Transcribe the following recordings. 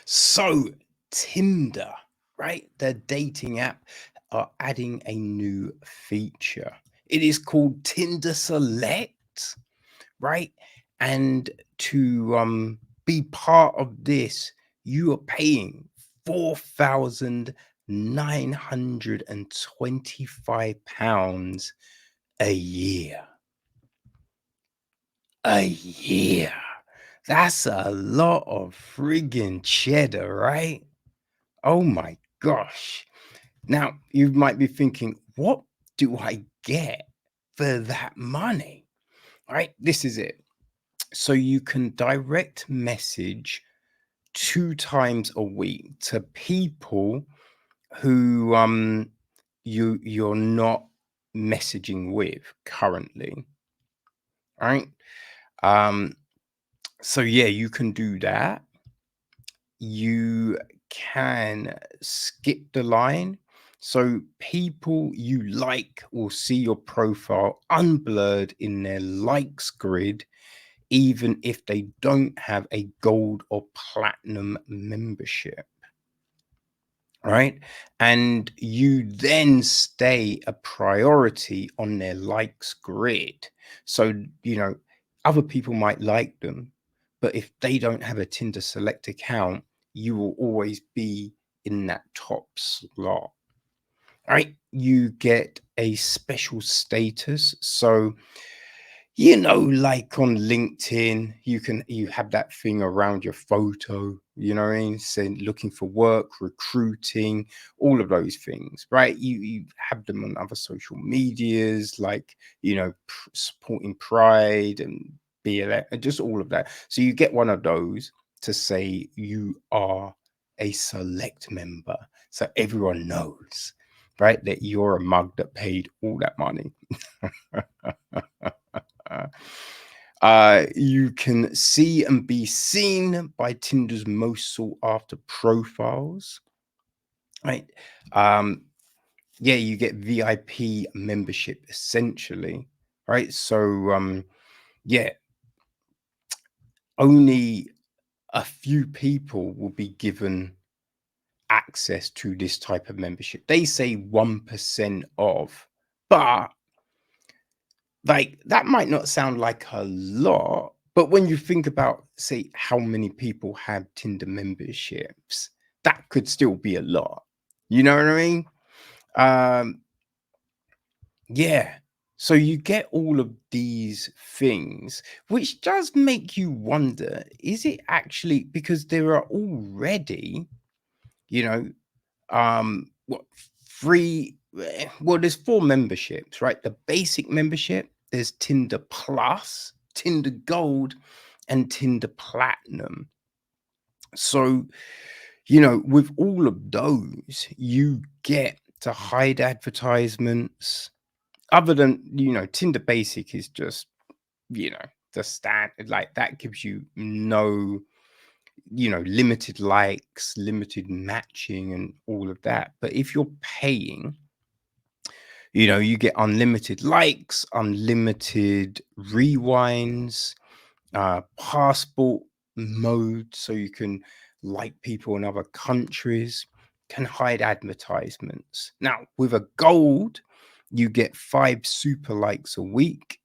So, Tinder, right? The dating app are adding a new feature. It is called Tinder Select, right? And to be part of this, you are paying £4,925 a year. A year. That's a lot of friggin' cheddar, right? Oh my gosh. Now, you might be thinking, what do I get for that money? Right? This is it. So you can direct message 2 times a week to people who you're not messaging with currently. Right? Um so yeah, you can do that. You can skip the line. So people you like will see your profile unblurred in their likes grid, even if they don't have a gold or platinum membership. Right. And you then stay a priority on their likes grid. So, other people might like them, but if they don't have a Tinder Select account, you will always be in that top slot. Right. You get a special status. So, like on LinkedIn, you have that thing around your photo, you know what I mean? Saying looking for work, recruiting, all of those things, right? You have them on other social medias, like supporting Pride and BLM, and just all of that. So you get one of those to say you are a select member, so everyone knows, right, that you're a mug that paid all that money. You can see and be seen by Tinder's most sought after profiles, right? Um, yeah, you get VIP membership essentially, right? So, yeah, only a few people will be given access to this type of membership. They say 1% of, but like that might not sound like a lot, but when you think about, say, how many people have Tinder memberships, that could still be a lot. You know what I mean? Um, yeah. So you get all of these things, which does make you wonder, is it actually because there are already, you know, what free well, there's 4 memberships, right? The basic membership, there's Tinder Plus, Tinder Gold, and Tinder Platinum. So, with all of those, you get to hide advertisements. Other than, Tinder Basic is just, you know, the standard, like that gives you no, limited likes, limited matching, and all of that. But if you're paying, you get unlimited likes, unlimited rewinds, passport mode, so you can like people in other countries, can hide advertisements. Now, with a gold, you get 5 super likes a week,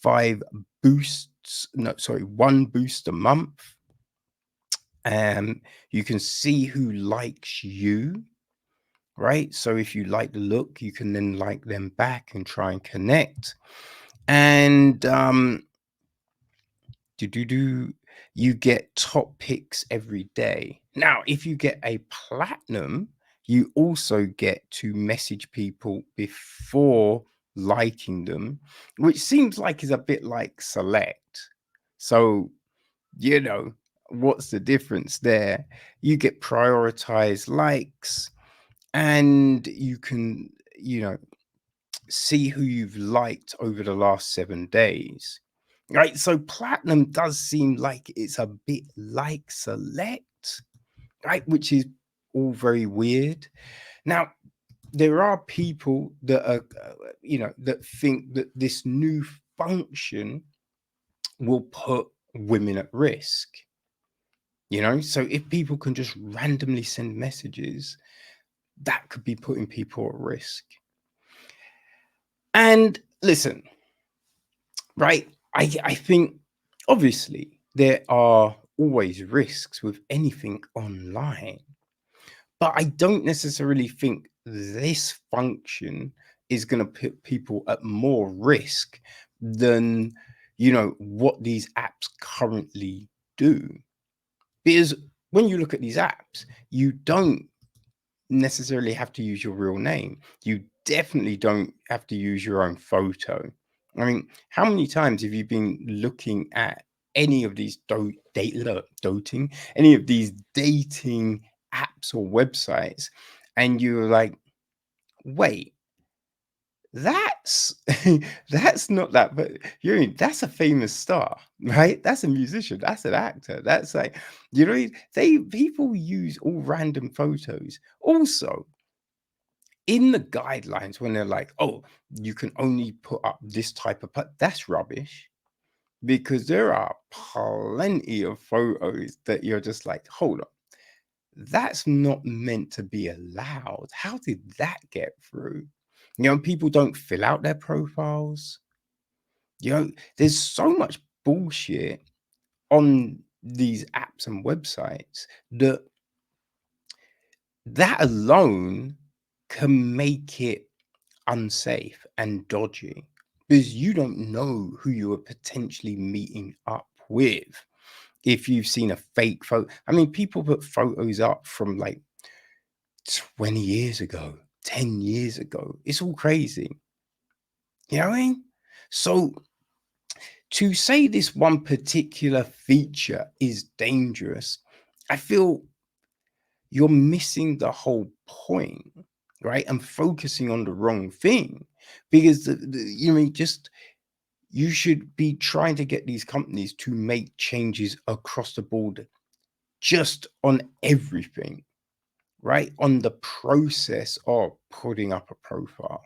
1 boost a month. You can see who likes you, right? So if you like the look, you can then like them back and try and connect. And you get top picks every day. Now, if you get a platinum, you also get to message people before liking them, which seems like is a bit like select. So, you know, what's the difference there? You get prioritized likes, and you can, see who you've liked over the last 7 days. Right. So platinum does seem like it's a bit like select, right? Which is all very weird. Now, there are people that are, that think that this new function will put women at risk. So if people can just randomly send messages, that could be putting people at risk. And listen, right? I think obviously there are always risks with anything online, but I don't necessarily think this function is going to put people at more risk than what these apps currently do. Because when you look at these apps, you don't necessarily have to use your real name. You definitely don't have to use your own photo. I mean, how many times have you been looking at any of these doting, any of these dating apps or websites, and you're like, wait, that's that's not that, but that's a famous star, right? That's a musician, that's an actor, that's like, they people use all random photos. Also, in the guidelines, when they're like, oh, you can only put up this type of that's rubbish, because there are plenty of photos that you're just like, hold on, that's not meant to be allowed. How did that get through? People don't fill out their profiles. There's so much bullshit on these apps and websites that alone can make it unsafe and dodgy, because you don't know who you are potentially meeting up with. If you've seen a fake photo, I mean, people put photos up from like 20 years ago, 10 years ago. It's all crazy. You know what I mean? So to say this one particular feature is dangerous, I feel you're missing the whole point, right? And focusing on the wrong thing, because you should be trying to get these companies to make changes across the board, just on everything, right? On the process of putting up a profile,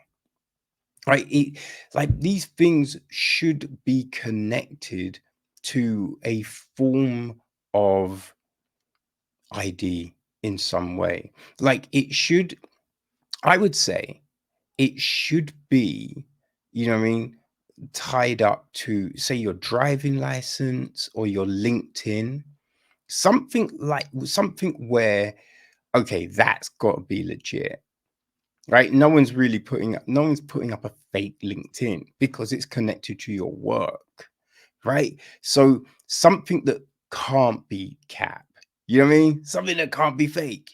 right? Like these things should be connected to a form of ID in some way. Like it should, I would say, it should be, you know what I mean, tied up to, say, your driving license or your LinkedIn, something where, okay, that's got to be legit, right? No one's putting up a fake LinkedIn because it's connected to your work, right? So something that can't be cap, you know what I mean? Something that can't be fake.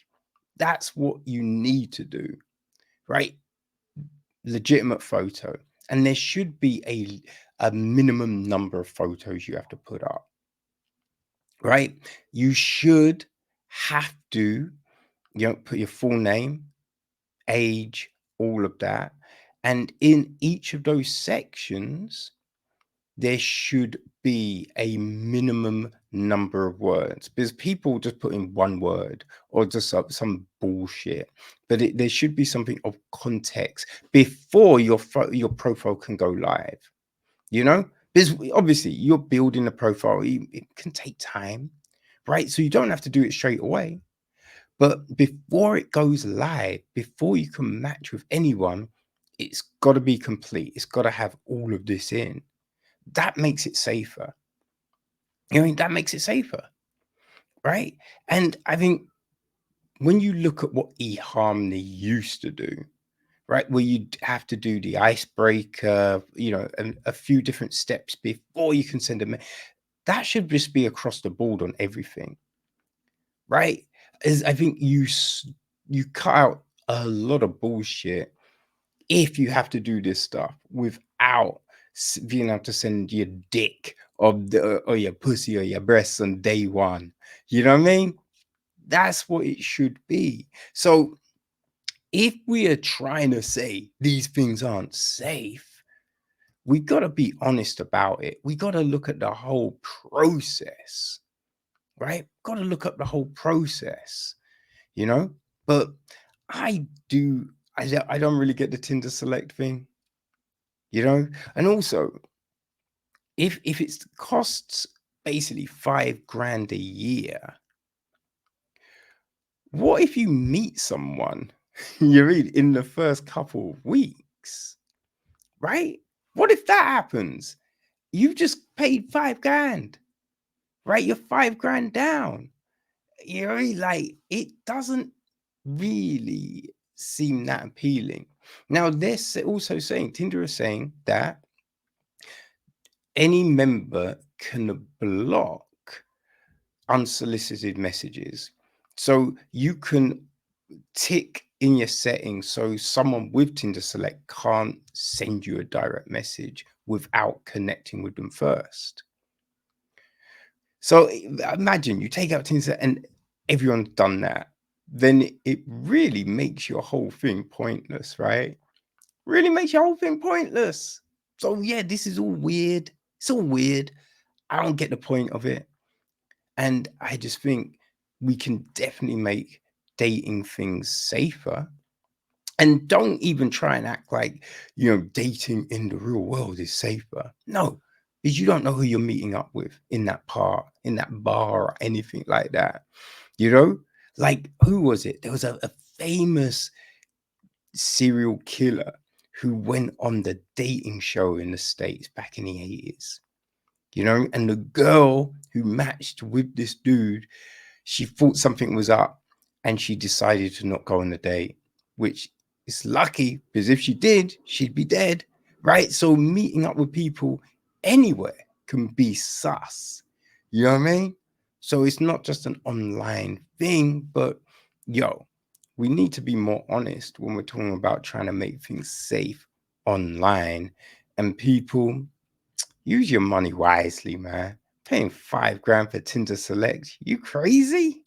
That's what you need to do, right? Legitimate photo. And there should be a minimum number of photos you have to put up, right? You should have to, put your full name, age, all of that. And in each of those sections, there should be a minimum number of words, because people just put in one word or just some bullshit. But there should be something of context before your profile can go live. Because obviously you're building a profile. It can take time, right? So you don't have to do it straight away. But before it goes live, before you can match with anyone, it's got to be complete. It's got to have all of this in. That makes it safer. That makes it safer, right? And I think when you look at what eHarmony used to do, right, where you'd have to do the icebreaker, and a few different steps before you can send them, that should just be across the board on everything, right? Is I think you cut out a lot of bullshit if you have to do this stuff without being able to send your dick or your pussy or your breasts on day one. You know what I mean? That's what it should be. So if we are trying to say these things aren't safe, we got to be honest about it. We got to look at the whole process, right? Got to look at the whole process, you know? But I do, I don't really get the Tinder select thing, And also, if it costs basically 5 grand a year, What if you meet someone you read in the first couple of weeks, right? What if that happens? You just paid 5 grand, right? You're 5 grand down. You know, like it doesn't really seem that appealing. Now, this also saying Tinder is saying that any member can block unsolicited messages. So you can tick in your settings so someone with Tinder Select can't send you a direct message without connecting with them first. So imagine you take out Tinder and everyone's done that. Then it really makes your whole thing pointless, right? Really makes your whole thing pointless. So yeah, this is all weird. It's all weird. I don't get the point of it. And I just think we can definitely make dating things safer. And don't even try and act like, dating in the real world is safer. No, because you don't know who you're meeting up with in that in that bar, or anything like that. You know, like who was it? There was a famous serial killer who went on the dating show in the States back in the 80s, and the girl who matched with this dude, she thought something was up and she decided to not go on the date, which is lucky because if she did, she'd be dead, right? So meeting up with people anywhere can be sus. You know what I mean? So it's not just an online thing, but yo, we need to be more honest when we're talking about trying to make things safe online. And people, use your money wisely, man. Paying 5 grand for Tinder Select, you crazy?